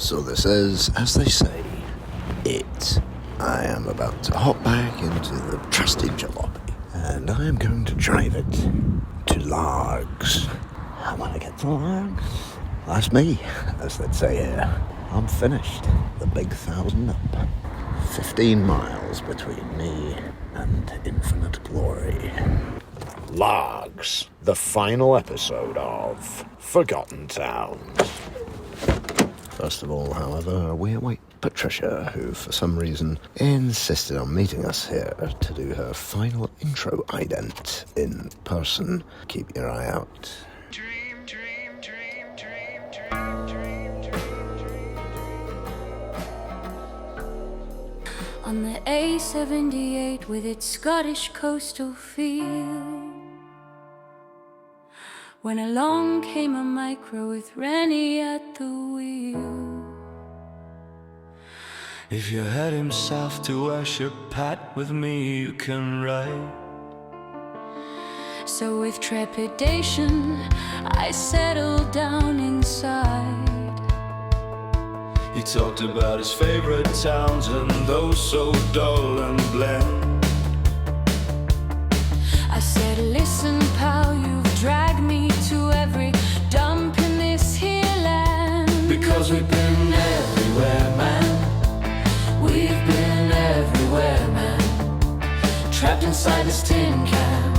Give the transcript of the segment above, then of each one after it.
So this is, as they say, it. I am about to hop back into the trusty jalopy, and I am going to drive it to Largs. I want to get to Largs. That's me, as they'd say here. I'm finished. The big 1,000 up. 15 miles between me and infinite glory. Largs, the final episode of Forgotten Towns. First of all, however, we await Patricia, who for some reason insisted on meeting us here to do her final intro ident in person. Keep your eye out. On the A78 with its Scottish coastal feel, when along came a micro with Rennie at the wheel. If you're heading south to worship Pat, with me you can ride. So with trepidation I settled down inside. He talked about his favourite towns and those so dull and bland. I said, listen pal, you've dragged me to every dump in this here land. Because we've been everywhere, man. We've been everywhere, man. Trapped inside this tin can.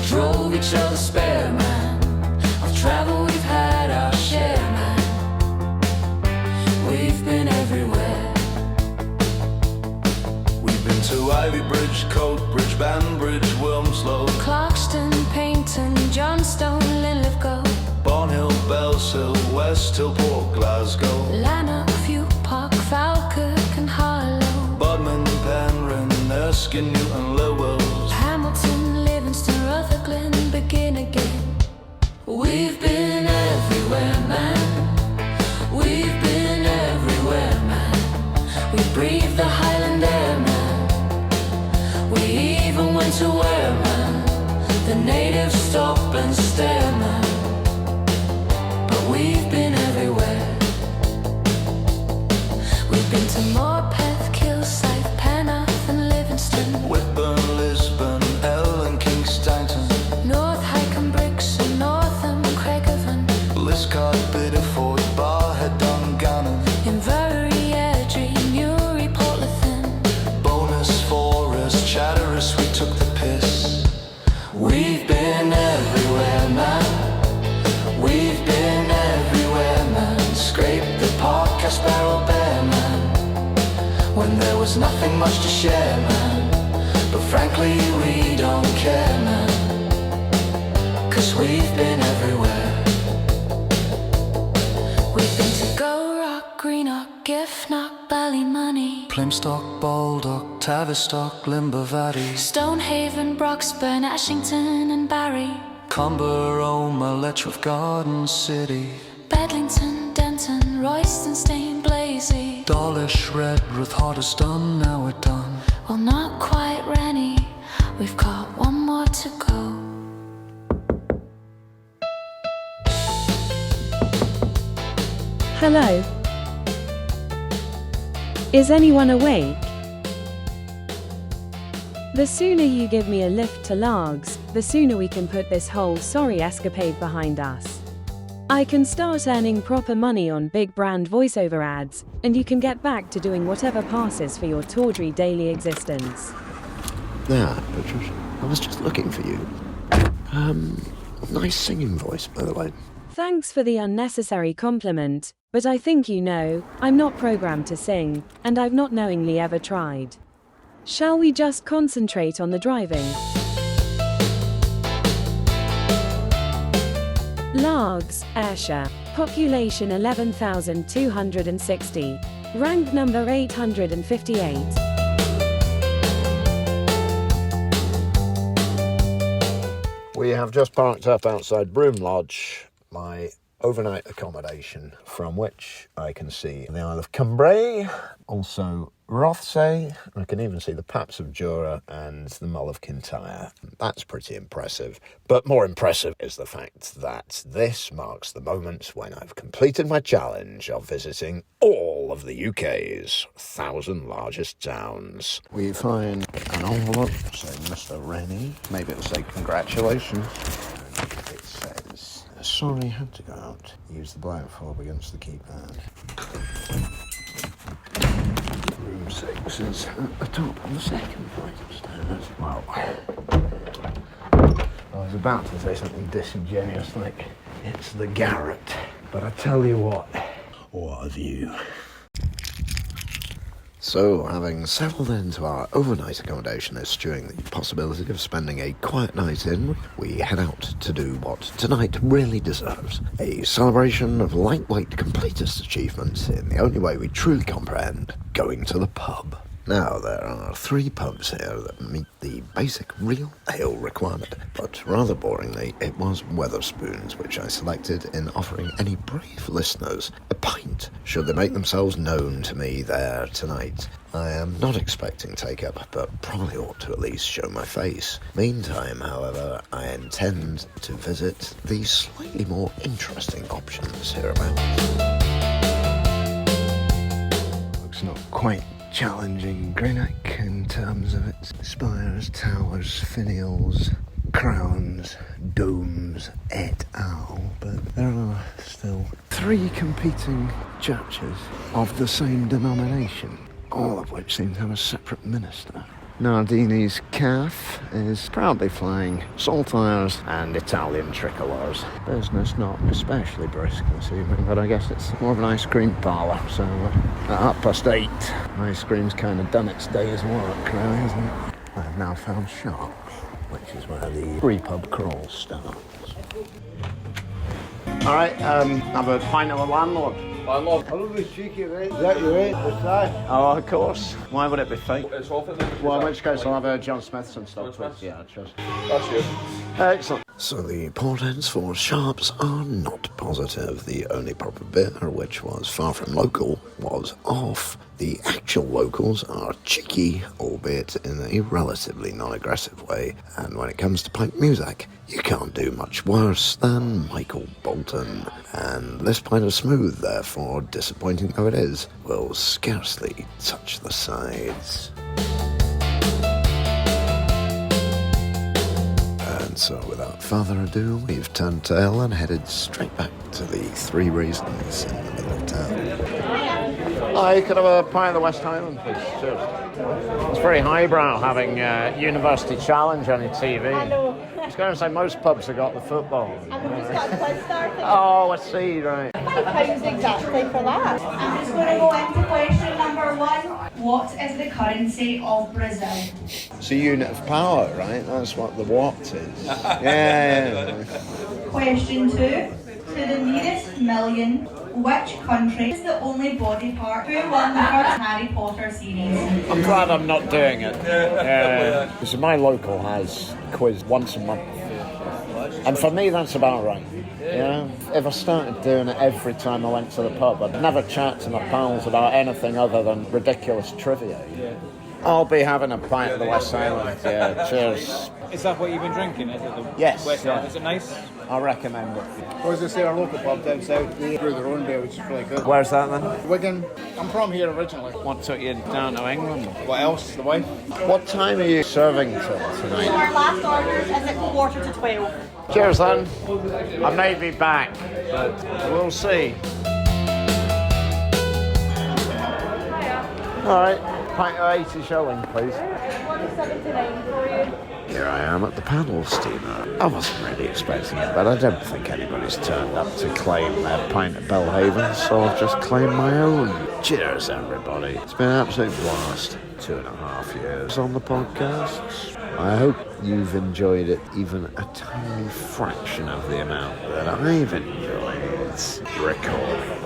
Drove each other spare, man. Of travel we've had our share, man. We've been everywhere. We've been to Ivybridge, Coatbridge, Banbridge, Wilmslow, Clarkston, Paynton, Johnstone, Linlithgow, Barnhill, Bellshill, West Hill, Port Glasgow, Lanark, View Park, Falkirk and Harlow, Bodmin, Penryn, Erskine, Newton, Lowells, Hamilton, Livingston, Rutherglen, Begin Again. We've been everywhere, man. We've been everywhere, man. We breathe the Highland air, man. We even went to where, man, the natives stop and stare, man. But we've been everywhere. We've been to Morpeth, Kilsyth, Penarth and Livingston, Whitburn, Lisbon, Ellen, Kingstown, North Hycombe, Brixton, Northam, Craigavon, Liscard, Biddeford, Barhead, Dungannon, Inverurie, Airdrie, Newry, Portlethin, Bonus, Forest, Chatteris, we took the piss. We've been everywhere, man. We've been everywhere, man. Scrape the podcast barrel bare, man, when there was nothing much to share, man. But frankly, we don't care, man, 'cause we've been everywhere. We've been to Go Rock, Greenock, Giffnock, Ballymoney, Plymstock, Baldock, Tavistock, Limbervatty, Stonehaven, Broxburn, Ashington and Barry, Comber, Omagh, Letchworth, Garden City, Bedlington, Denton, Royston, Stane, Blazy, Dawlish, Redruth, Hoddesdon, now we're done. well not quite Rennie, we've got one more to go. Hello? Is anyone awake? The sooner you give me a lift to Largs, the sooner we can put this whole sorry escapade behind us. I can start earning proper money on big brand voiceover ads, and you can get back to doing whatever passes for your tawdry daily existence. Yeah, Patricia, I was just looking for you. Nice singing voice, by the way. Thanks for the unnecessary compliment, but I think you know, I'm not programmed to sing, and I've not knowingly ever tried. Shall we just concentrate on the driving? Largs, Ayrshire, population 11,260, rank number 858. We have just parked up outside Broome Lodge, my overnight accommodation, from which I can see the Isle of Cambrai, also Rothsay. I can even see the Paps of Jura and the Mull of Kintyre. That's pretty impressive. But more impressive is the fact that this marks the moment when I've completed my challenge of visiting all of the UK's 1,000 largest towns. We find an envelope saying Mr. Rennie. Maybe it'll say congratulations. And it says, sorry, had to go out. Use the black fob against the keypad. Room 6 is at the top on the second flight of stairs. Wow. I was about to say something disingenuous like, it's the garret. But I tell you what a view. So, having settled into our overnight accommodation, eschewing the possibility of spending a quiet night in, we head out to do what tonight really deserves. A celebration of lightweight completist achievement in the only way we truly comprehend, going to the pub. Now, there are 3 pubs here that meet the basic real ale requirement, but rather boringly, it was Wetherspoons which I selected in offering any brave listeners a pint should they make themselves known to me there tonight. I am not expecting take-up, but probably ought to at least show my face. Meantime, however, I intend to visit the slightly more interesting options hereabouts. Looks not quite challenging Greenock in terms of its spires, towers, finials, crowns, domes, et al. But there are still 3 competing churches of the same denomination, all of which seem to have a separate minister. Nardini's calf is proudly flying saltires and Italian tricolours. Business not especially brisk this evening, but I guess it's more of an ice cream parlour, so at 8:30, ice cream's kind of done its day's work, really, isn't it? I have now found Sharps, which is where the three-pub crawl starts. All right, have a pint of a landlord. Landlord. I love this cheeky, mate. Is that your rate? What's that? Oh, of course. Why would it be fake? It's off it then. Well, in which case I'll have a John Smithson stuff, please. Yeah, cheers. That's you. Excellent. So the portents for Sharps are not positive. The only proper beer, which was far from local, was off. The actual locals are cheeky, albeit in a relatively non-aggressive way. And when it comes to pipe music, you can't do much worse than Michael Bolton. And this pint of smooth, therefore, disappointing though it is, will scarcely touch the sides. And so, without further ado, we've turned tail and headed straight back to the Three Reasons in the middle of town. Hi, could I have a pint of the West Highland, please? Cheers. It's very highbrow having University Challenge on your TV. I know. I was going to say most pubs have got the football. And we've just got a quiz started. Oh, I see, right. £5 exactly for that. I'm just going to go into question number 1. What is the currency of Brazil? It's a unit of power, right? That's what the watt is. Yeah. Question 2. To the nearest million, which country is the only body part who won the first Harry Potter series? I'm glad I'm not doing it. Because my local has quiz once a month. And for me, that's about right. Yeah. If I started doing it every time I went to the pub, I'd never chat to my pals about anything other than ridiculous trivia. I'll be having a pint of the West Highland. Yeah, cheers. Is that what you've been drinking? Is it the Yes. West Yeah. Highland? Is it nice? I recommend it. Well, as I say, our local pub down south, they brew their own beer, which is really good. Where's that then? Wigan. I'm from here originally. What took you down to England? What else? The wife? What time are you serving till tonight? Our last orders is at 11:45. Cheers then. I may be back, but we'll see. Alright, pint of 80 shilling, please. 179 for you. Here I am at the paddle steamer. I wasn't really expecting it, but I don't think anybody's turned up to claim their pint of Belhaven, so I've just claimed my own. Cheers, everybody. It's been an absolute blast. 2.5 years on the podcasts. I hope you've enjoyed it even a tiny fraction of the amount that I've enjoyed recording.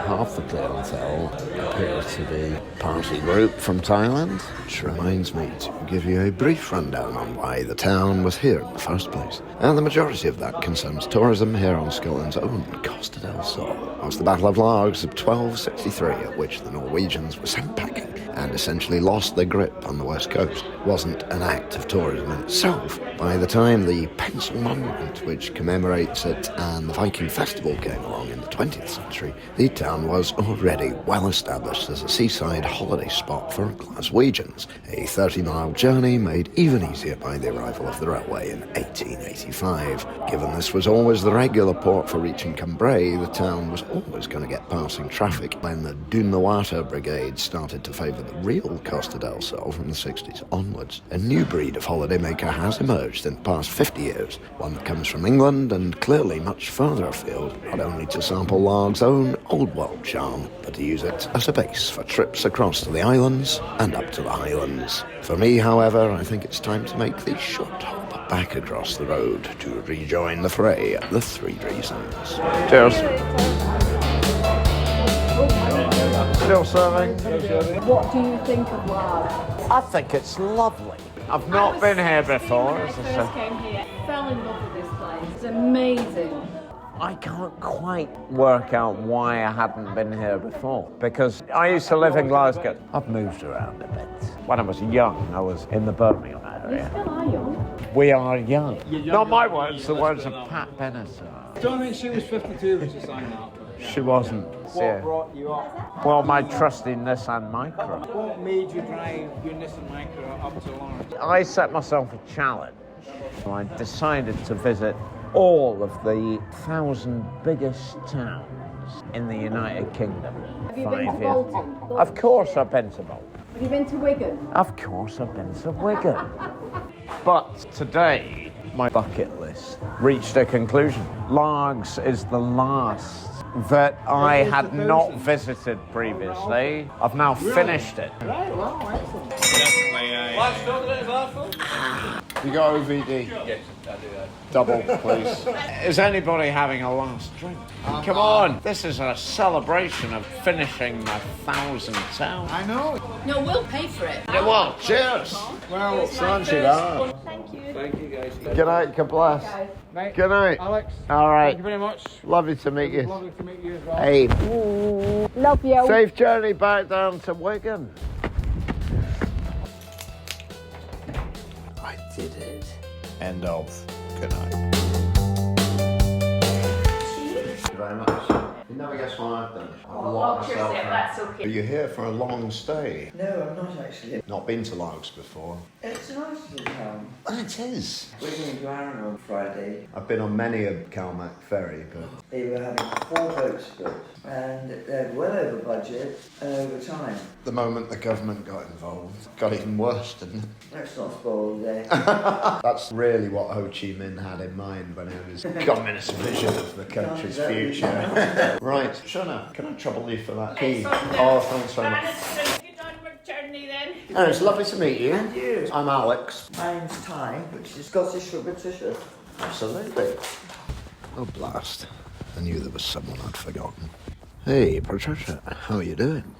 Half the clientele appears to be a party group from Thailand, which reminds me to give you a brief rundown on why the town was here in the first place. And the majority of that concerns tourism here on Scotland's own Costa del Sol. It was the Battle of Largs of 1263, at which the Norwegians were sent packing, and essentially lost their grip on the west coast. It wasn't an act of tourism in itself. By the time the pencil monument, which commemorates it, and the Viking festival came along in the 20th century, the town was already well established as a seaside holiday spot for Glaswegians, a 30-mile journey made even easier by the arrival of the railway in 1885. Given this was always the regular port for reaching Cambrai, the town was always going to get passing traffic. When the Dunawater Brigade started to favour the real Costa del Sol from the 60s onwards, a new breed of holidaymaker has emerged in the past 50 years, one that comes from England and clearly much further afield, not only to sample Larg's own old world charm, but to use it as a base for trips across to the islands and up to the Highlands. For me, however, I think it's time to make the short hop back across the road to rejoin the fray at the Three Reasons. Cheers. Still serving. What do you think of Largs? I think it's lovely. I've not been here before. When I first came here, fell in love with this place. It's amazing. I can't quite work out why I hadn't been here before, because I used to live in Glasgow. I've moved around a bit. When I was young, I was in the Birmingham area. You still are young. We are young. Not my words, the words of Pat Benatar. Don't think she was 52 when she signed that. She wasn't. What brought you up? Well, my trusty Nissan Micra. What made you drive your Nissan Micra up to Lawrence? I set myself a challenge. I decided to visit all of the 1,000 biggest towns in the United Kingdom. Have you been to Bolton? Of course I've been to Bolton. Have you been to Wigan? Of course I've been to Wigan. But today, my bucket list reached a conclusion. Largs is the last that I had not visited previously. I've now finished it. Right, well, excellent. You got OVD? Yes, I do that. Double, please. Is anybody having a last drink? Come on, this is a celebration of finishing my 1,000 towns. I know. No, we'll pay for it. Well, cheers. Well, Thank you. thank you guys. Good night, God bless. Mate, Good night. Alex. All right. Thank you very much. Lovely to meet you. Lovely to meet you as well. Hey, Love you. safe journey back down to Wigan. I did it. End of. Good night. Thank you very much. You never guess what I've done. I've locked myself out. That's okay. Are you here for a long stay? No, I'm not actually. Not been to Largs before. It's a nice little town. It is. We're going to Arran on Friday. I've been on many a Calmac ferry, but They were having 4 boats built, and they're well over budget and over time. the moment the government got involved, it got even worse, didn't it? Let's not spoil the day. That's really what Ho Chi Minh had in mind when it was communist vision of the country's future. Right, Shona, can I trouble you for that key? Oh, thanks very much. Oh, it's lovely to meet you. And you. I'm Alex. Mine's Ty, which is Scottish for Patricia. Absolutely. Oh, blast. I knew there was someone I'd forgotten. Hey, Patricia, how are you doing?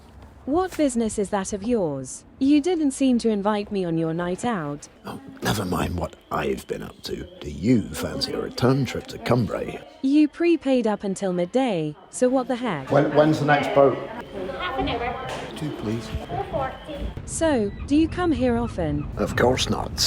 What business is that of yours? You didn't seem to invite me on your night out. Oh, never mind what I've been up to. Do you fancy a return trip to Cambrai? You prepaid up until midday, so what the heck? When's the next boat? Half an hour. 2, please. 4:40. So, do you come here often? Of course not.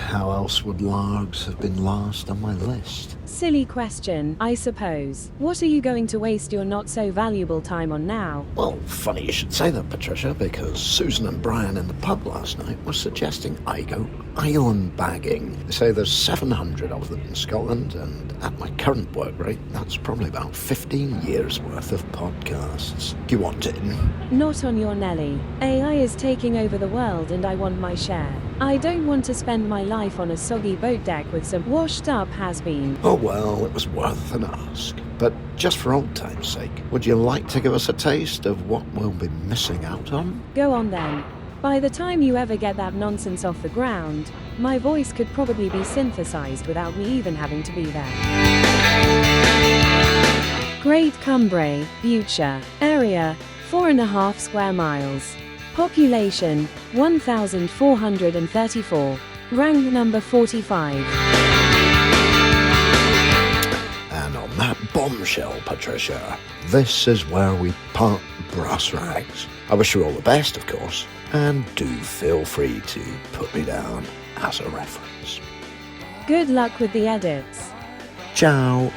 How else would Largs have been last on my list? Silly question, I suppose. What are you going to waste your not-so-valuable time on now? Well, funny you should say that, Patricia, because Susan and Brian in the pub last night were suggesting I go island bagging. They say there's 700 of them in Scotland, and at my current work rate, that's probably about 15 years' worth of podcasts. Do you want in? Not on your Nelly. AI is taking over the world and I want my share. I don't want to spend my life on a soggy boat deck with some washed-up has-been. Oh well, it was worth an ask. But just for old time's sake, would you like to give us a taste of what we'll be missing out on? Go on then. By the time you ever get that nonsense off the ground, my voice could probably be synthesized without me even having to be there. Great Cambrai, Butcher. Area, 4.5 square miles. Population, 1,434. Rank number 45. And on that bombshell, Patricia, this is where we part brass rags. I wish you all the best, of course, and do feel free to put me down as a reference. Good luck with the edits. Ciao.